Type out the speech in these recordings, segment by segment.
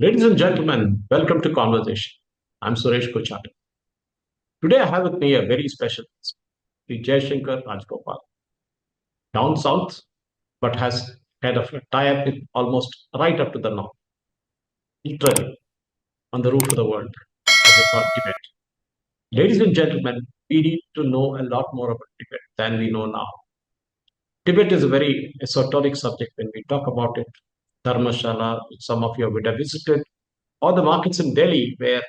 Ladies and gentlemen, welcome to Conversation. I'm Suresh Kochata. Today I have with me a very special guest, the Jayshankar Rajagopal, down south, but has kind of a tie-up with almost right up to the north, literally on the roof of the world, as they call Tibet. Ladies and gentlemen, we need to know a lot more about Tibet than we know now. Tibet is a very esoteric subject when we talk about it. Dharmashala, which some of you would have visited, or the markets in Delhi where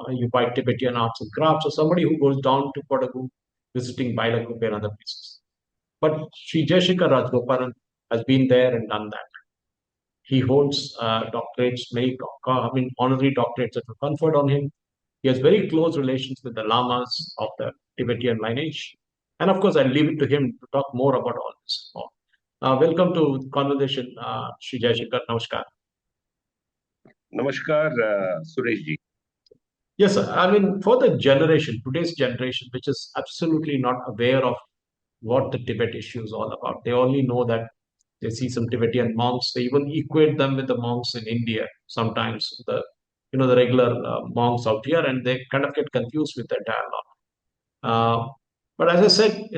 you buy Tibetan arts and crafts, or somebody who goes down to Kodagu visiting Bailakuppe and other places. But Sri Jayshankar Rajgopalan has been there and done that. He holds doctorates, honorary doctorates that were conferred on him. He has very close relations with the lamas of the Tibetan lineage. And of course, I'll leave it to him to talk more about all this. Welcome to conversation, Sri Jayshankar. Namaskar. Namaskar, Suresh ji. Yes, sir. I mean, for the generation, today's generation, which is absolutely not aware of what the Tibet issue is all about, they only know that they see some Tibetan monks. They even equate them with the monks in India. Sometimes the regular monks out here, and they kind of get confused with their dialogue. But as I said,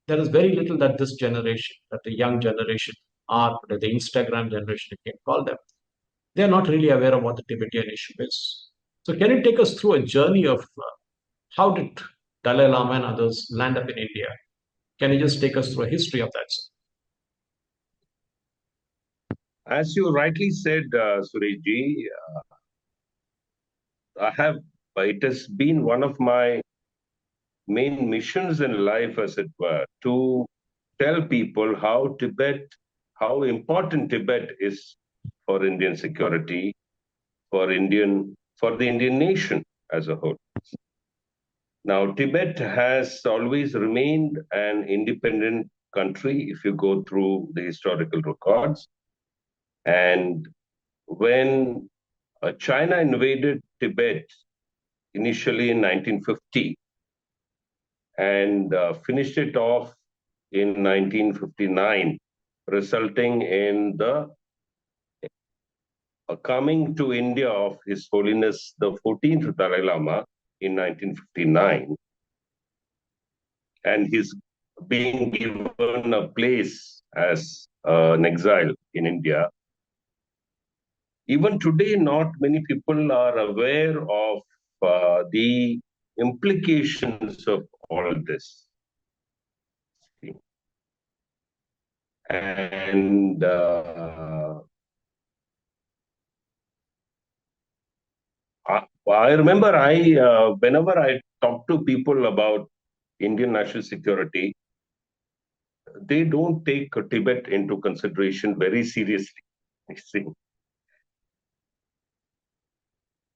there is very little that this generation, that the young generation, are the Instagram generation, you can call them, they're not really aware of what the Tibetan issue is. So, can you take us through a journey of how did Dalai Lama and others land up in India? Can you just take us through a history of that, sir? As you rightly said, Suresh ji, it has been one of my main missions in life, as it were, to tell people how important Tibet is for Indian security, for the Indian nation as a whole. Now, Tibet has always remained an independent country if you go through the historical records. And when China invaded Tibet initially in 1950 and finished it off in 1959, resulting in the coming to India of His Holiness the 14th Dalai Lama in 1959, and his being given a place as an exile in India. Even today, not many people are aware of the implications of all this. And I remember whenever I talk to people about Indian national security, they don't take Tibet into consideration very seriously. You see.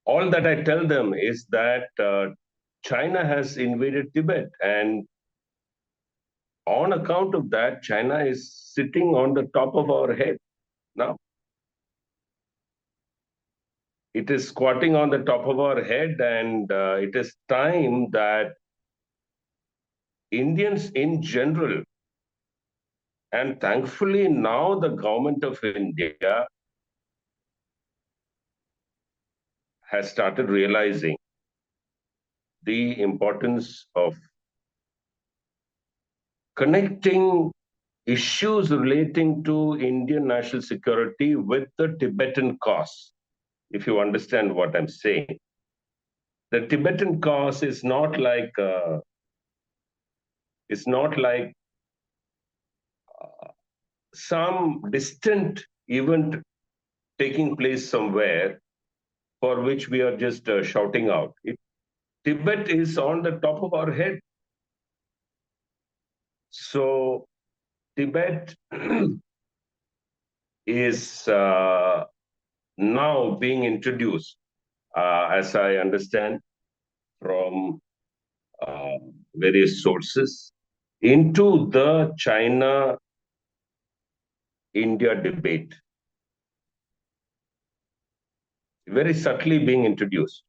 All that I tell them is that China has invaded Tibet, and on account of that, China is sitting on the top of our head now. It is squatting on the top of our head, and it is time that Indians in general, and thankfully now the government of India has started realizing the importance of connecting issues relating to Indian national security with the Tibetan cause, if you understand what I'm saying. The Tibetan cause is not like some distant event taking place somewhere for which we are just shouting out. Tibet is on the top of our head. So Tibet is now being introduced, as I understand from various sources, into the China India debate. Very subtly being introduced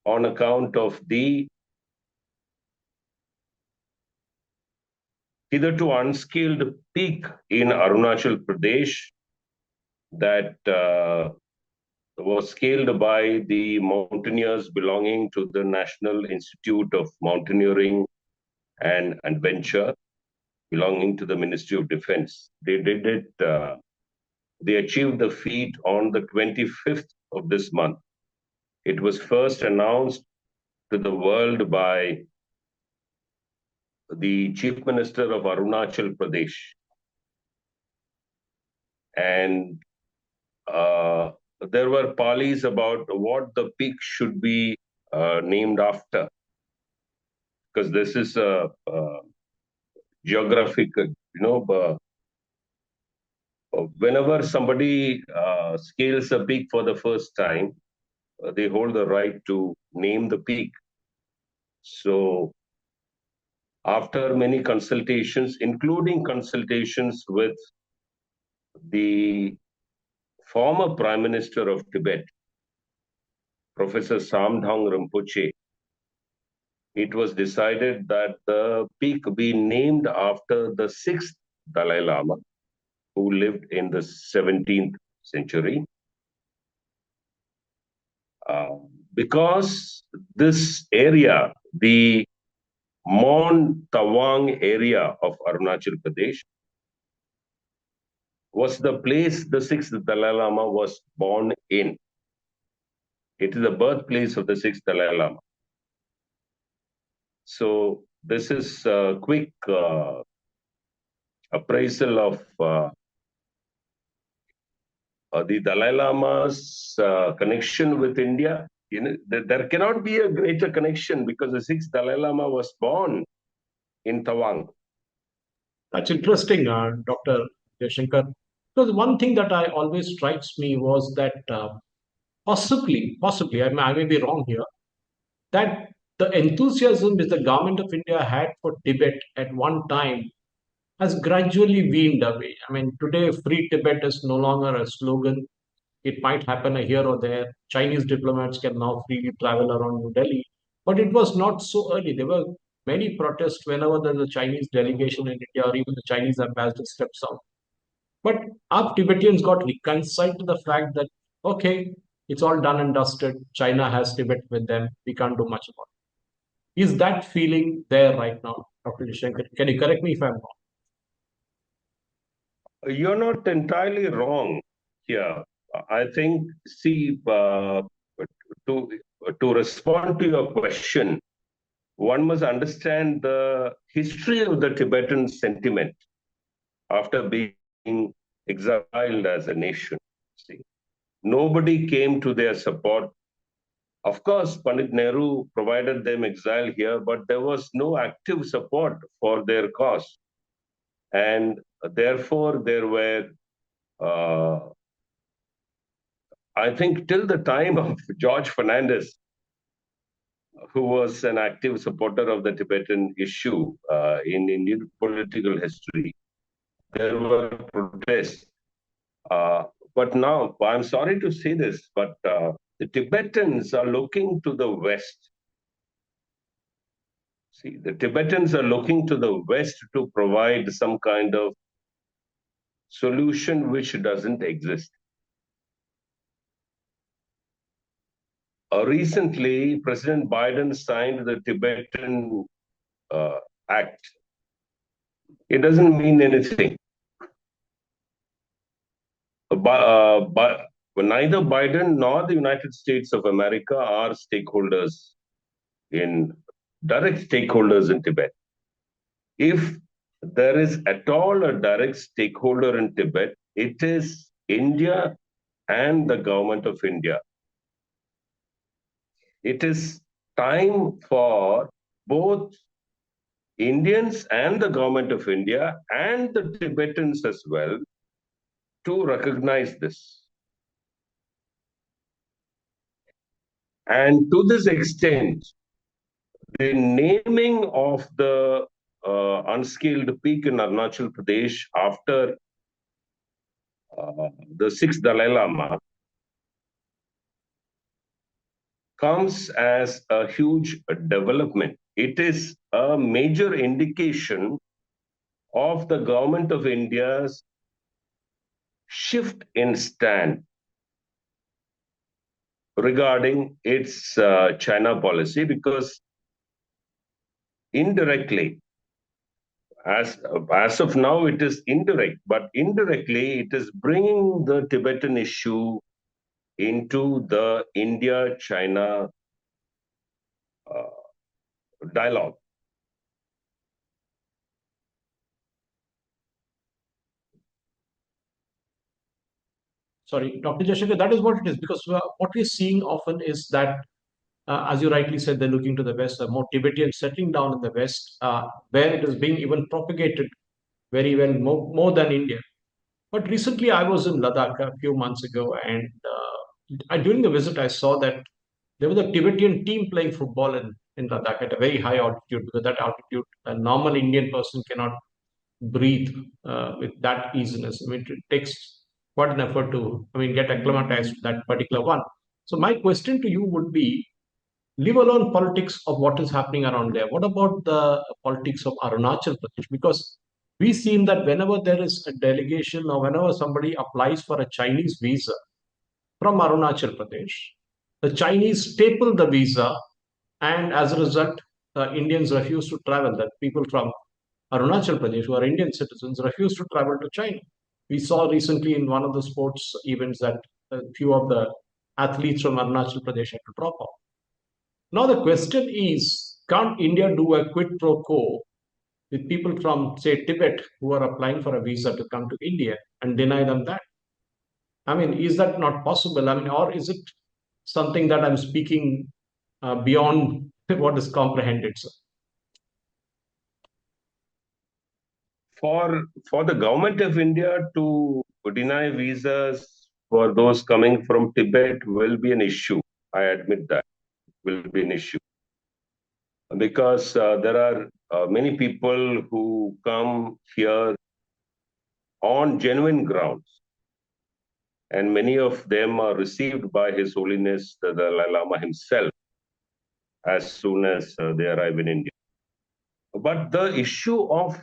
on account of the hitherto unskilled peak in Arunachal Pradesh, that was scaled by the mountaineers belonging to the National Institute of Mountaineering and Adventure, belonging to the Ministry of Defense. They did it, they achieved the feat on the 25th of this month. It was first announced to the world by the Chief Minister of Arunachal Pradesh. And there were parleys about what the peak should be named after, because this is a, geographical, whenever somebody scales a peak for the first time, they hold the right to name the peak. So, after many consultations, including consultations with the former Prime Minister of Tibet, Professor Samdhang Rinpoche, it was decided that the peak be named after the sixth Dalai Lama, who lived in the 17th century. Because this area, the Mon Tawang area of Arunachal Pradesh, was the place the sixth Dalai Lama was born in. It is the birthplace of the sixth Dalai Lama. So this is a quick appraisal of the Dalai Lama's connection with India. There cannot be a greater connection because the sixth Dalai Lama was born in Tawang. That's interesting, Dr. Jayshankar. Because one thing that I always strikes me was that possibly, I may be wrong here, that the enthusiasm which the government of India had for Tibet at one time has gradually weaned away. I mean, today, free Tibet is no longer a slogan. It might happen here or there. Chinese diplomats can now freely travel around New Delhi. But it was not so early. There were many protests whenever there's a Chinese delegation in India or even the Chinese ambassador steps out. But our Tibetans got reconciled to the fact that, okay, it's all done and dusted. China has Tibet with them. We can't do much about it. Is that feeling there right now, Dr. Shankar? Can you correct me if I'm wrong? You're not entirely wrong here. I think, see, to, to respond to your question, one must understand the history of the Tibetan sentiment after being exiled as a nation. See, nobody came to their support. Of course, Pandit Nehru provided them exile here, but there was no active support for their cause. And therefore, there were, I think, till the time of George Fernandez, who was an active supporter of the Tibetan issue in Indian political history, there were protests. But now, I'm sorry to say this, but the Tibetans are looking to the West. See, the Tibetans are looking to the West to provide some kind of solution which doesn't exist. Recently, President Biden signed the Tibetan Act. It doesn't mean anything. But neither Biden nor the United States of America are stakeholders in direct stakeholders in Tibet. If there is at all a direct stakeholder in Tibet, it is India and the government of India. It is time for both Indians and the government of India and the Tibetans as well to recognize this. And to this extent, the naming of the unscaled peak in Arunachal Pradesh after the sixth Dalai Lama comes as a huge development. It is a major indication of the government of India's shift in stand regarding its China policy, because indirectly, as of now, it is indirect, but indirectly, it is bringing the Tibetan issue into the India-China dialogue. Sorry, Dr. Jayshankar, that is what it is. Because what we're seeing often is that, as you rightly said, they're looking to the West, more Tibetans settling down in the West, where it is being even propagated very well, more than India. But recently, I was in Ladakh a few months ago, and during the visit, I saw that there was a Tibetan team playing football in Ladakh at a very high altitude, because that altitude, a normal Indian person cannot breathe with that easiness. I mean, it takes quite an effort to, get acclimatized to that particular one. So my question to you would be, leave alone politics of what is happening around there. What about the politics of Arunachal Pradesh? Because we seen that whenever there is a delegation or whenever somebody applies for a Chinese visa from Arunachal Pradesh, the Chinese staple the visa, and as a result, Indians refuse to travel. That people from Arunachal Pradesh, who are Indian citizens, refuse to travel to China. We saw recently in one of the sports events that a few of the athletes from Arunachal Pradesh had to drop off. Now the question is, can't India do a quid pro quo with people from, say, Tibet who are applying for a visa to come to India and deny them that? I mean, is that not possible? I mean, or is it something that I'm speaking beyond what is comprehended, sir? For the government of India to deny visas for those coming from Tibet will be an issue. I admit that will be an issue, because there are many people who come here on genuine grounds, and many of them are received by His Holiness the Dalai Lama himself as soon as they arrive in India. But the issue of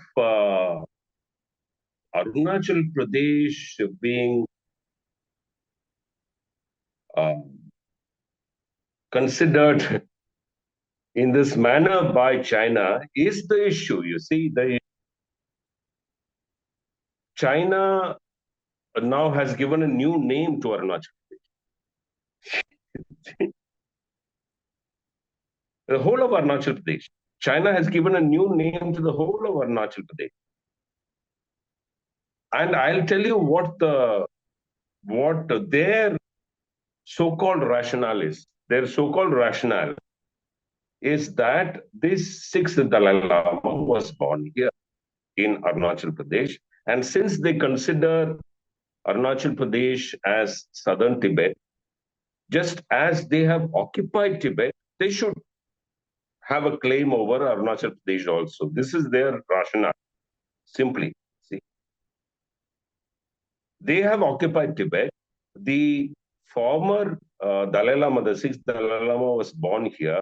Arunachal Pradesh being uh, considered in this manner by China is the issue. You see, the China now has given a new name to Arunachal Pradesh. The whole of Arunachal Pradesh. China has given a new name to the whole of Arunachal Pradesh. And I'll tell you what their so-called rationale is. Their so-called rationale is that this sixth Dalai Lama was born here in Arunachal Pradesh. And since they consider Arunachal Pradesh as southern Tibet, just as they have occupied Tibet, they should have a claim over Arunachal Pradesh also. This is their rationale, simply. See, they have occupied Tibet. The former Dalai Lama, the sixth Dalai Lama, was born here.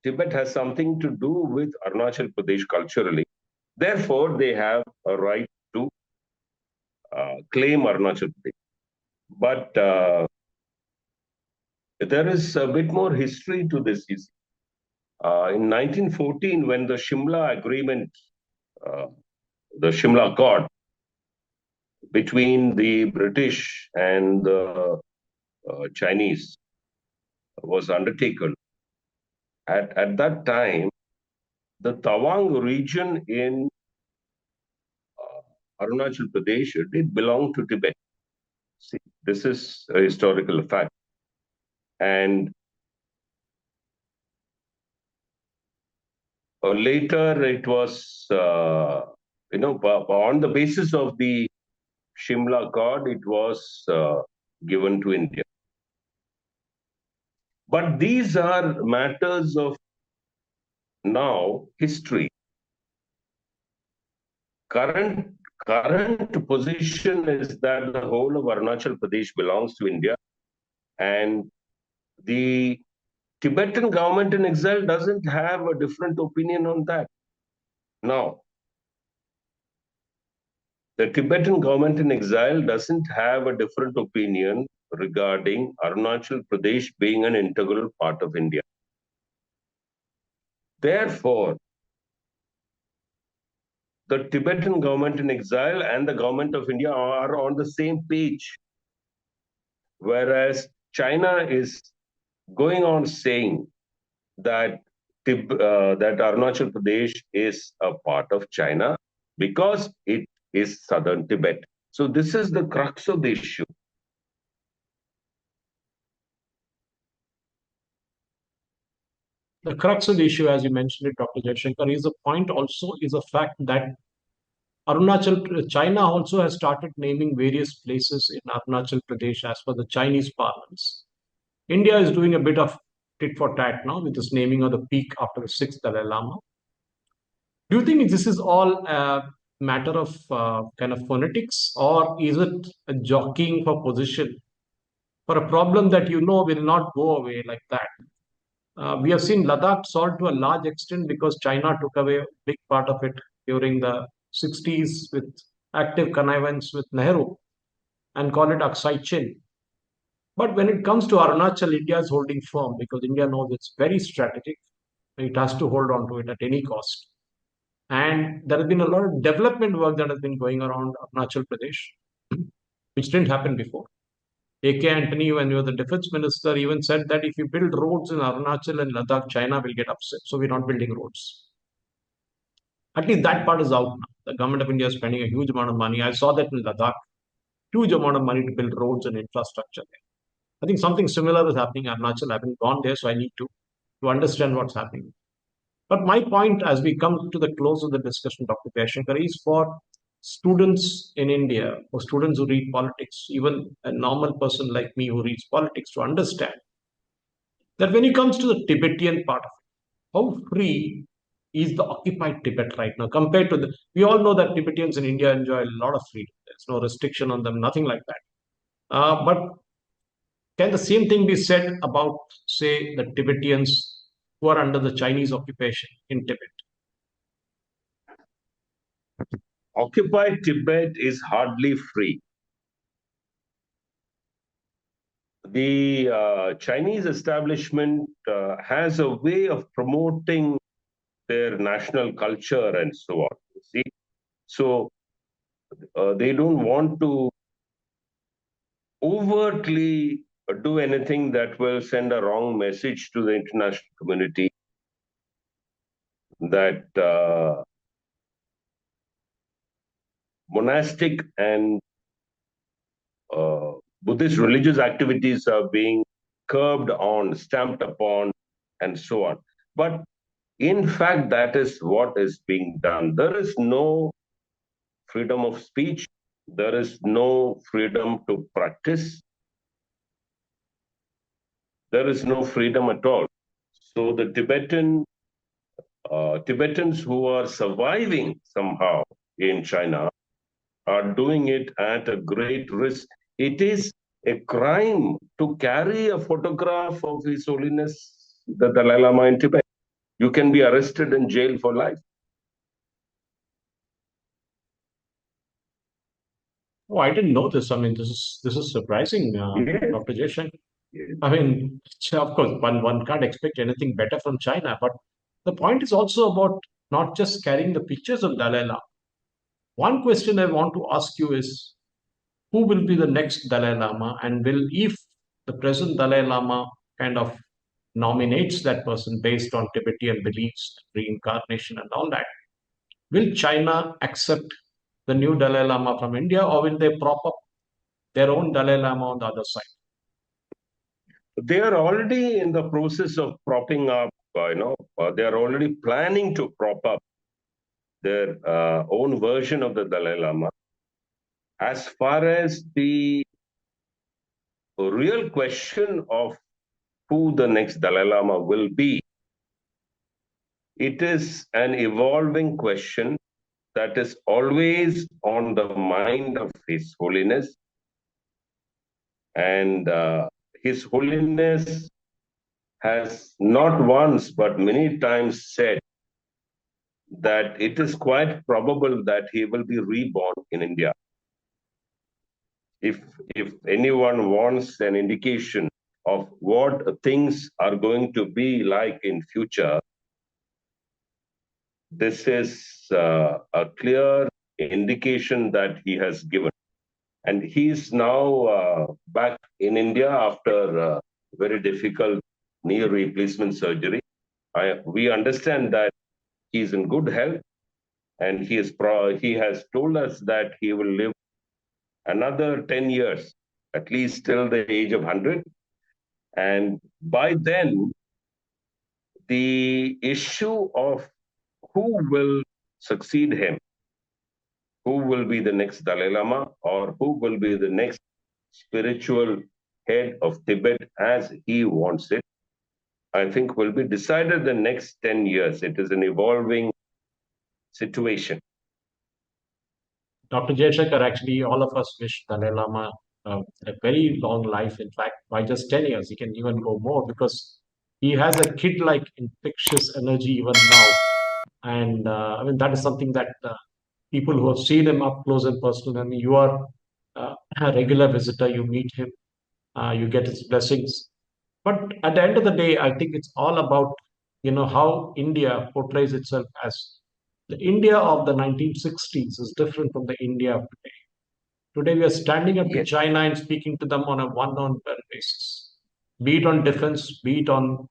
Tibet has something to do with Arunachal Pradesh culturally. Therefore, they have a right to claim Arunachal Pradesh. But there is a bit more history to this. In 1914, when the Shimla Agreement, uh, the Shimla Accord between the British and the Chinese was undertaken, at that time, the Tawang region in Arunachal Pradesh did belong to Tibet. See, this is a historical fact. And later it was, on the basis of the Shimla Accord, it was given to India. But these are matters of now history. Current current position is that the whole of Arunachal Pradesh belongs to India, and the Tibetan government in exile doesn't have a different opinion on that. Now, The Tibetan government in exile doesn't have a different opinion regarding Arunachal Pradesh being an integral part of India. Therefore, the Tibetan government in exile and the government of India are on the same page. Whereas China is going on saying that that Arunachal Pradesh is a part of China because it is southern Tibet. So this is the crux of the issue. The crux of the issue, as you mentioned it, Dr. Jayshankar, is the point also is a fact that China also has started naming various places in Arunachal Pradesh as per the Chinese parlance. India is doing a bit of tit for tat now with this naming of the peak after the sixth Dalai Lama. Do you think this is all a matter of kind of phonetics, or is it a jockeying for position for a problem that you know will not go away like that? We have seen Ladakh solved to a large extent because China took away a big part of it during the 60s with active connivance with Nehru and call it Aksai Chin. But when it comes to Arunachal, India is holding firm because India knows it's very strategic. It has to hold on to it at any cost. And there has been a lot of development work that has been going around Arunachal Pradesh, which didn't happen before. A.K. Antony, when he was the defense minister, even said that if you build roads in Arunachal and Ladakh, China will get upset. So we're not building roads. At least that part is out now. The government of India is spending a huge amount of money. I saw that in Ladakh, huge amount of money to build roads and infrastructure there. I think something similar is happening in Arunachal. I haven't gone there, so I need to understand what's happening. But my point as we come to the close of the discussion, Dr. Jayshankar, is for students in India, or students who read politics, even a normal person like me who reads politics, to understand that when it comes to the Tibetan part of it, how free is the occupied Tibet right now compared to the. We all know that Tibetans in India enjoy a lot of freedom. There's no restriction on them, nothing like that. But can the same thing be said about, say, the Tibetans who are under the Chinese occupation in Tibet? Occupied Tibet is hardly free. The Chinese establishment has a way of promoting their national culture and so on. See, so they don't want to overtly do anything that will send a wrong message to the international community that monastic and Buddhist religious activities are being curbed on, stamped upon, and so on. But in fact, that is what is being done. There is no freedom of speech, there is no freedom to practice, there is no freedom at all. So the Tibetans who are surviving somehow in China are doing it at a great risk. It is a crime to carry a photograph of His Holiness the Dalai Lama in Tibet. You can be arrested and jailed for life. Oh, I didn't know this. I mean, this is surprising, Yes, Dr. Jayshankar. yes. I mean, of course, one can't expect anything better from China, but the point is also about not just carrying the pictures of Dalai Lama. One question I want to ask you is who will be the next Dalai Lama, and will, if the present Dalai Lama kind of nominates that person based on Tibetan beliefs, reincarnation, and all that, will China accept the new Dalai Lama from India, or will they prop up their own Dalai Lama on the other side? They are already in the process of propping up, they are already planning to prop up their own version of the Dalai Lama. As far as the real question of who the next Dalai Lama will be, it is an evolving question that is always on the mind of His Holiness. And His Holiness has not once but many times said that it is quite probable that he will be reborn in India. If if anyone wants an indication of what things are going to be like in future, this is a clear indication that he has given. And he's now back in India after very difficult knee replacement surgery. We understand that he's in good health, and he has told us that he will live another 10 years, at least till the age of 100. And by then, the issue of who will succeed him, who will be the next Dalai Lama, or who will be the next spiritual head of Tibet as he wants it, I think will be decided the next 10 years. It is an evolving situation. Dr. Jayshankar, actually, all of us wish Dalai Lama a very long life. In fact, by just 10 years, he can even go more because he has a kid like infectious energy even now. And I mean, that is something that people who have seen him up close and personal, I mean, you are a regular visitor, you meet him, you get his blessings. But at the end of the day, I think it's all about, how India portrays itself as the India of the 1960s is different from the India of today. Today, we are standing up to Yes. China and speaking to them on a one-on-one basis, be it on defense, be it on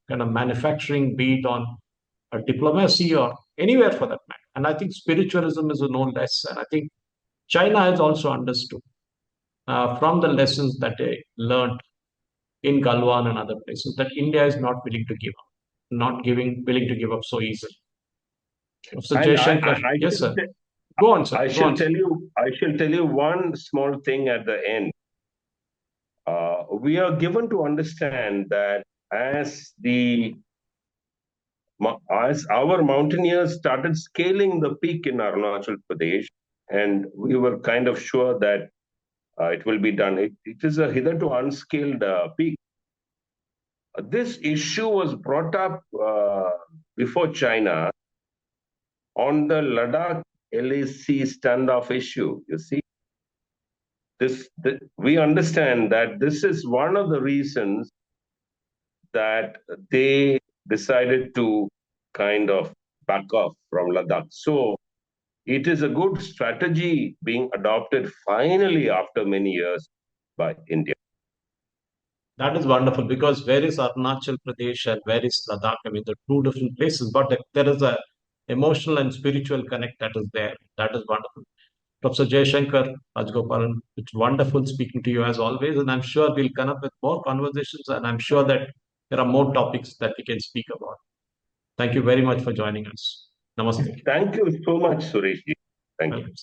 kind of manufacturing, be it on diplomacy or anywhere for that matter. And I think spiritualism is a no less. And I think China has also understood from the lessons that they learned in Galwan and other places that India is not willing to give up, not willing to give up so easily. So And Jayshankar, I yes, should sir. Go on, sir. Go on, sir. I shall tell you one small thing at the end. We are given to understand that as the as our mountaineers started scaling the peak in Arunachal Pradesh, and we were kind of sure that it will be done. It is a hitherto unscaled peak. This issue was brought up before China on the Ladakh LAC standoff issue. You see, we understand that this is one of the reasons that they decided to kind of back off from Ladakh. So it is a good strategy being adopted finally after many years by India. That is wonderful because where is Arunachal Pradesh and where is Ladakh? I mean, they're two different places, but there is a emotional and spiritual connect that is there. That is wonderful. Professor Jayshankar, Rajagopalan, it's wonderful speaking to you as always, and I'm sure we'll come up with more conversations, and I'm sure that there are more topics that we can speak about. Thank you very much for joining us. Namaste. Thank you so much, Suresh. Thank you. Welcome.